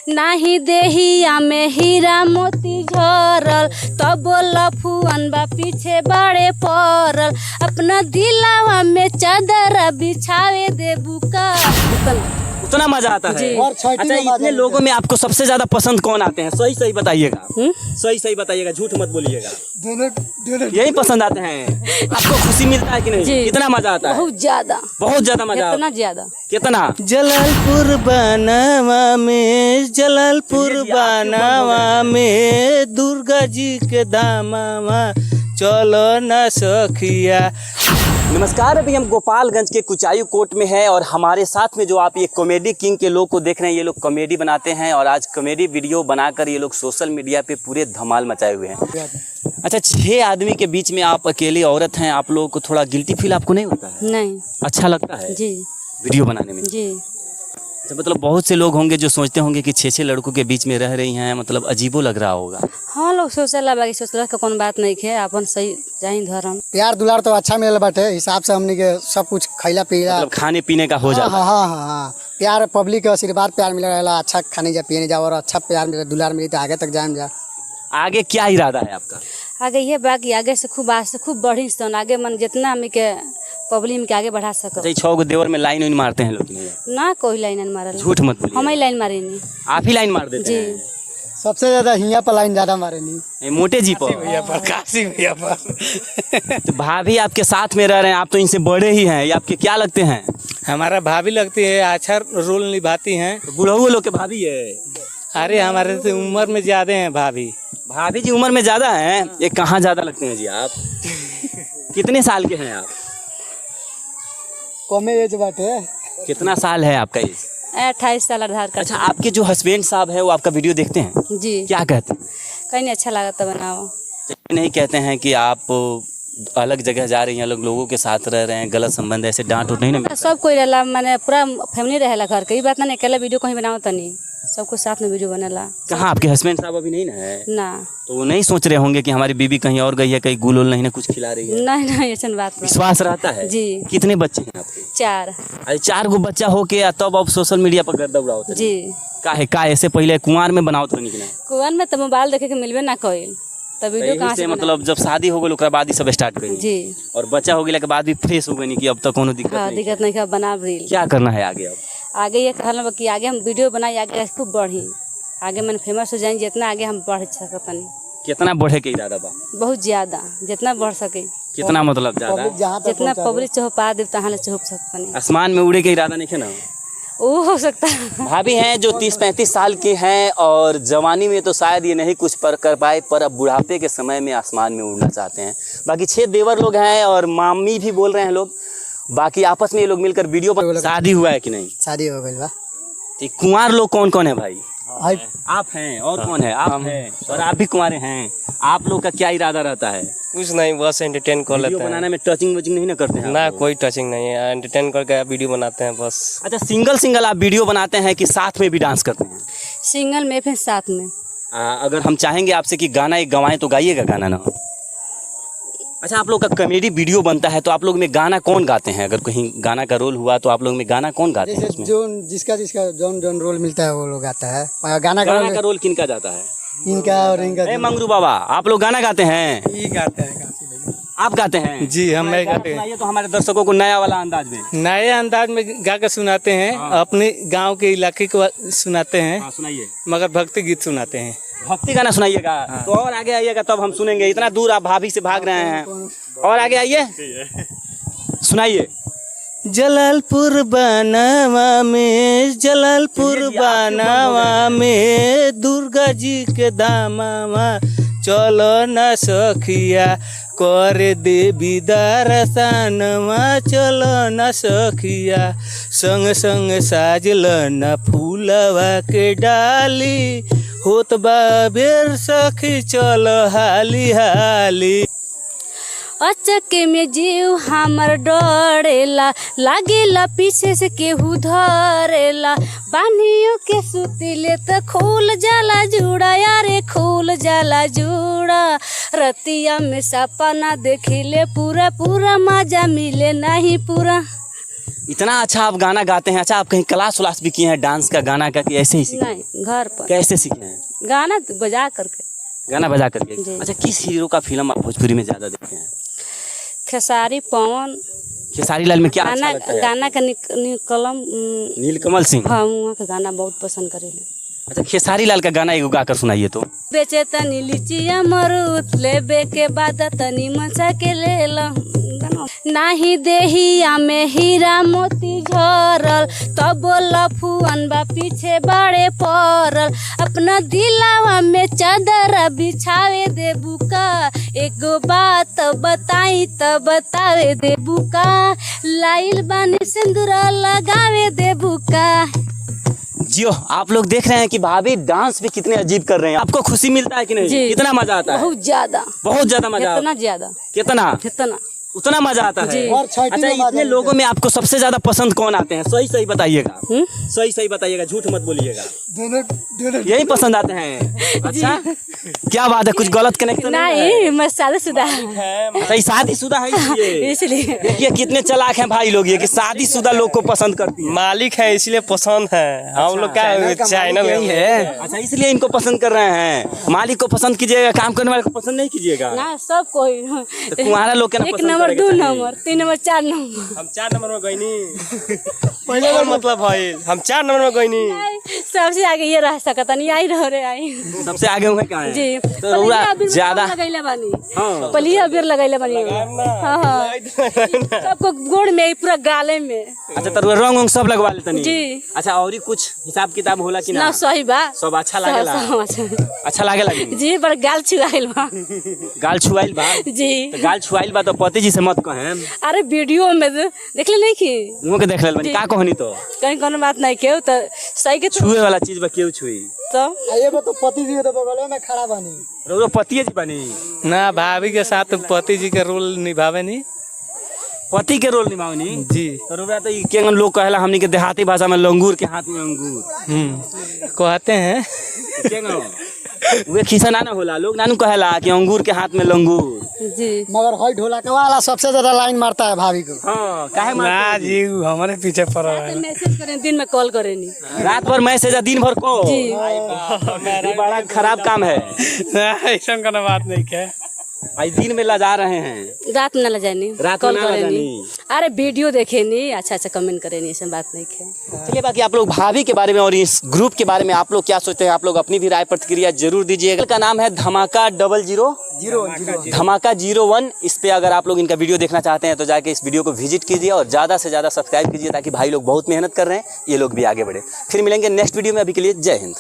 नाही देहिया में हीरा मोती झरल, तब लफुअन बा पीछे बड़े पड़ल, अपना दिलावा में चादर बिछावे दे बुका। उतना मजा आता है। अच्छा, इतने लोगों में आपको सबसे ज्यादा पसंद कौन आते हैं? सही सही बताइएगा, सही सही बताइएगा, झूठ मत बोलिएगा। दोनों यही पसंद आते हैं। आपको खुशी मिलता है कि नहीं? कितना मजा आता है? बहुत ज्यादा, बहुत ज्यादा मजा। कितना ज्यादा? कितना? जलालपुर बनावा में, जलालपुर बनावा में दुर्गा जी के दामावा चलो न सखिया। नमस्कार, अभी हम गोपालगंज के कुचायू कोट में है और हमारे साथ में जो आप ये कॉमेडी किंग के लोग को देख रहे हैं, ये लोग कॉमेडी बनाते हैं और आज कॉमेडी वीडियो बनाकर ये लोग सोशल मीडिया पे पूरे धमाल मचाए हुए हैं। अच्छा, 6 आदमी के बीच में आप अकेली औरत हैं, आप लोगों को थोड़ा गिल्टी फील आपको नहीं होता है? नहीं। अच्छा लगता है जी वीडियो बनाने में? जी। तो मतलब बहुत से लोग होंगे जो सोचते होंगे कि 6 लड़कों के बीच में रह रही हैं, मतलब अजीबो लग रहा होगा। हाँ, लोग सोचला बाकी सोचला का कौन बात नहीं है, अपन सही जाही धर्म। प्यार दुलार तो अच्छा मिलल बाटे, हिसाब से हमनी के सब कुछ खैला पीला, मतलब खाने पीने का हो जाता है। हाँ, प्यार पब्लिक के आशीर्वाद प्यार मिल रहा, अच्छा खाने जा पिए जा और अच्छा प्यार मिले दुलार मिली तो आगे तक जाए जा। आगे क्या इरादा है आपका? आगे ये बाकी आगे से खूब बढ़ी सन आगे मन जितना हमें के पब्लिक के आगे बढ़ा सको। 6 गो देवर में लाइन मारते हैं लोग? ना कोई लाइन मारल। झूठ मत बोलिए। हम ही लाइन मारे नहीं। आप ही लाइन मार देते हैं? सबसे ज्यादा हिया पर लाइन ज्यादा मारे नहीं। मोटे जी पर, भैया पर, काशी भैया पर। तो भाभी आपके साथ में रह रहे हैं, आप तो इनसे बड़े ही हैं, ये आपके क्या लगते हैं? हमारा भाभी लगती है, अच्छा रोल निभाती हैं। बुढ़ऊ लोग के भाभी है? अरे हमारे से उम्र में ज्यादा हैं भाभी। भाभी जी उम्र में ज्यादा हैं? ये कहाँ ज्यादा लगते हैं जी आप? कितने साल के हैं आप? कमे एज बाटे। कितना साल है आपका एज? 28 साल आधार कार्ड। अच्छा, आपके जो हस्बैंड साहब है वो आपका वीडियो देखते हैं? जी। क्या कहते हैं? कहीं नहीं अच्छा लगा तो बनाओ। नहीं कहते हैं कि आप अलग जगह जा रही हैं, लोगों के साथ रह रहे हैं, गलत संबंध, ऐसे डांट उठ नहीं ना? सब कोई रहला, मैंने पूरा फैमिली रहेला घर के, बात ना अकेला वीडियो कहीं बनाओ तो नहीं, सब कुछ साथ में वीडियो बनेला। कहाँ आपके हस्बैंड साहब अभी नहीं ना है? ना। तो वो नहीं सोच रहे होंगे कि हमारी बीबी कहीं और गई है, कहीं गुल नहीं ना कुछ खिला रही है? नहीं ऐसा बात। विश्वास रहता है जी। कितने बच्चे हैं आपके? 4। अरे 4 गो बच्चा हो के तब आप सोशल मीडिया पर गर्दा उड़ाओ? जी। का ऐसे पहले कुंवार में बनाओ तो नहीं? कुआं में तो मोबाइल देखे के मिलबे ना कोई, तब वीडियो कहाँ से मतलब जब शादी हो गई ओकरा बाद ही सब स्टार्ट करी? जी। और बच्चा हो गया के बाद भी फ्रेश हो गई कि अब तक कोनो दिक्कत हाँ, नहीं? दिक्कत नहीं, बना रील। क्या करना है आगे? अब आगे ये कहना कि आगे हम वीडियो बनाए, आगे खूब बढ़ी, आगे मैंने फेमस हो जाए, जितना आगे हम बढ़ सकते नहीं। कितना बढ़े के इरादा बा? बहुत ज्यादा, जितना बढ़ सके। कितना मतलब ज्यादा? जितना पब्लिक चाहो पा दे तहाँ चाहो सकते नहीं। आसमान में उड़े के इरादा नहीं है ना? वो हो सकता है। भाभी हैं जो 30-35 साल की हैं और जवानी में तो शायद ये नहीं कुछ कर पाए, पर अब बुढ़ापे के समय में आसमान में उड़ना चाहते हैं। बाकी 6 देवर लोग हैं और मामी भी बोल रहे हैं लोग, बाकी आपस में ये लोग मिलकर वीडियो पर। शादी हुआ है कि नहीं? शादी हो गई बा। ठीक, कुंवार लोग कौन कौन है भाई? आप हैं और कौन है? आप हैं और आप भी कुंवारे हैं। आप लोग का क्या इरादा रहता है? कुछ नहीं, बस एंटरटेन कर लेते हैं। बनाने में टचिंग वचिंग नहीं ना करते हैं? ना, कोई टचिंग नहीं है, एंटरटेन करके वीडियो बनाते हैं बस। अच्छा, सिंगल आप वीडियो बनाते हैं कि साथ में भी डांस करते हैं? सिंगल में फिर साथ में। अगर हम चाहेंगे आपसे कि गाना एक गवाएं तो गाइएगा गाना ना? अच्छा, आप लोग का कॉमेडी वीडियो बनता है तो आप लोग में गाना कौन गाते हैं? अगर कहीं गाना का रोल हुआ तो आप लोग में गाना कौन गाते हैं? जो जिसका जौन रोल मिलता है वो लोग आता है। गाना का रोल किनका जाता है? इनका और इनका। मंगरू बाबा, आप लोग गाना गाते हैं? ये गाते हैं। आप गाते हैं? जी, हम नहीं गाते हैं। तो हमारे दर्शकों को नया वाला अंदाज में, नए अंदाज में गा के सुनाते हैं। अपने गांव के इलाके को सुनाते हैं। सुनाइए। मगर भक्ति गीत सुनाते हैं। भक्ति गाना सुनाइएगा? तो और आगे आइएगा तब हम सुनेंगे। इतना दूर आप भाभी से भाग रहे हैं, और आगे आइए, सुनाइए। जलालपुर बनावा में, जलालपुर बनावा में दुर्गा जी के दामावा चलो न सखिया कर देवी दर्शनवा चलो न सखिया संग संग साजल न फूलवा के डाली होत बाबेर सखी चलो हाली हाली। अचके में जीव हमर डरेला, लागेला पीछे से केहू धरेला, बानियों के सुतिले तो खुल जाला जुड़ा, यारे खुल जाला जुड़ा, रतिया में सपना देखिले पूरा पूरा मजा मिले नहीं पूरा। इतना अच्छा आप गाना गाते हैं। अच्छा, आप कहीं क्लास व्लास भी किए हैं डांस का, गाना का, कि ऐसे ही सीखे? नहीं, घर पर कैसे सीखे हैं? गाना बजा करके। गाना बजा करके। जी। अच्छा, किस हीरो का फिल्म आप भोजपुरी में ज़्यादा देखते हैं? खेसारी पवन। खेसारी लाल में क्या अच्छा गाना लगता है? गाना का कलम। नीलकमल सिंह। हाँ, वहाँ का गाना बहुत पसंद करेले। अच्छा, खेसारी लाल का गाना एगो गाकर सुनाइए तो। बेचे तनी लीची अमरूद लेबे के बाद तनी मचा के ले ला नाही देहिया में हीरा मोती झरल तब लफुअन बा पीछे बड़े पड़ल अपना दिलावा में चादर बिछावे दे बुका एगो बात बताई त बतावे दे बुका लाइल बानी सिंदूरा लगावे दे बुका। जियो, आप लोग देख रहे हैं कि भाभी डांस भी कितने अजीब कर रहे हैं। आपको खुशी मिलता है कि नहीं? जी। कितना मजा आता है? बहुत ज्यादा। बहुत ज्यादा मजा। इतना ज्यादा। कितना? इतना उतना मजा आता है। जी। और छठी अच्छा, में मजा इतने लोगों में आपको सबसे ज्यादा पसंद कौन आते हैं? सही सही बताइएगा। सही सही बताइएगा, झूठ मत बोलिएगा। दोनों यही पसंद आते हैं? अच्छा, क्या बात है, कुछ गलत कनेक्शन नहीं, मैं शादीशुदा अच्छा, ये शादीशुदा है इसलिए। इसलिए। देखिए कितने चालाक हैं भाई लोग, ये कि शादीशुदा लोग को पसंद करती है। मालिक है इसलिए पसंद है। हम लोग क्या चैनल यही है। अच्छा, इसलिए इनको पसंद कर रहे हैं। मालिक को पसंद कीजिएगा, काम करने वाले को पसंद नहीं कीजिएगा। ना सब कोई तो कुंवारा लोग के ना एक पसंद नंबर, करेगा दो चाहिए। Number, 3 number, 4 number. हम 4 नंबर में गईनी। पहले और मतलब है हम 4 नंबर में गईनी। सबसे आगे ये रह सकता नहीं, आई रह रे आई सबसे आगे हुए कहाँ हैं? जी। तो रउरा ज्यादा लगैले बानी। हाँ। पलिया अबीर लगैले बानी। हाँ हाँ, सबको गोड़ में, पूरा गाले में। अच्छा, तो रंग वंग सब लगवा लेते नहीं? जी। अच्छा, और ही कुछ हिसाब किताब होला कि ना ना? सही बा। सब अच्छा लागेला? अच्छा लागेला कि नहीं? जी, पर गाल छुआइल बा। गाल छुआइल बा? जी। तो गाल छुआइल बा तो पति जी से मत कहें। अरे वीडियो में देख ले नहीं की मुँह के देख ले बनी, का कहनी तो? कहीं कोनो बात नहीं के तो सही के छुए वाला चीज बा क्यों छुई? तो ये तो पति जी तो बगल में खड़ा बनी। रउरा पतिए जी बनी? ना, भाभी के साथ पति जी का रोल निभावे नहीं। पति के रोल निभावनी जी। तो रउरा तो केंगन लोग कहेला हमनी के देहाती भाषा में लंगूर के हाथ में अंगूर। कहते हैं। केंगन वे खिसा ना होला, लोग नानू कहेला कि अंगूर के हाथ में लंगूर। जी। मगर हई ढोलक वाला सबसे ज्यादा लाइन मारता है भाभी को। हाँ, काहे ना मारते जी, हमारे पीछे पड़ा है। मैसेज करें, दिन में कॉल करें नहीं। हैं? रात भर मैसेज है, दिन भर को? जी। ये बड़ा खराब काम है। ऐसा का बात नहीं क्या। आज दिन में लजा रहे हैं, रात में ना ले जानी, रात कॉल में ना करे लजानी। नहीं। अरे वीडियो देखे नहीं, अच्छा अच्छा कमेंट करे नहीं, ऐसा बात नहीं है। चलिए, बाकी आप लोग भाभी के बारे में और इस ग्रुप के बारे में आप लोग क्या सोचते हैं? आप लोग अपनी भी राय प्रतिक्रिया जरूर दीजिएगा। का नाम है धमाका 00 धमाका 01। इस पे अगर आप लोग इनका वीडियो देखना चाहते हैं तो जाके इस वीडियो को विजिट कीजिए और ज़्यादा से ज़्यादा सब्सक्राइब कीजिए, ताकि भाई लोग बहुत मेहनत कर रहे हैं, ये लोग भी आगे बढ़े। फिर मिलेंगे नेक्स्ट वीडियो में। अभी के लिए जय हिंद।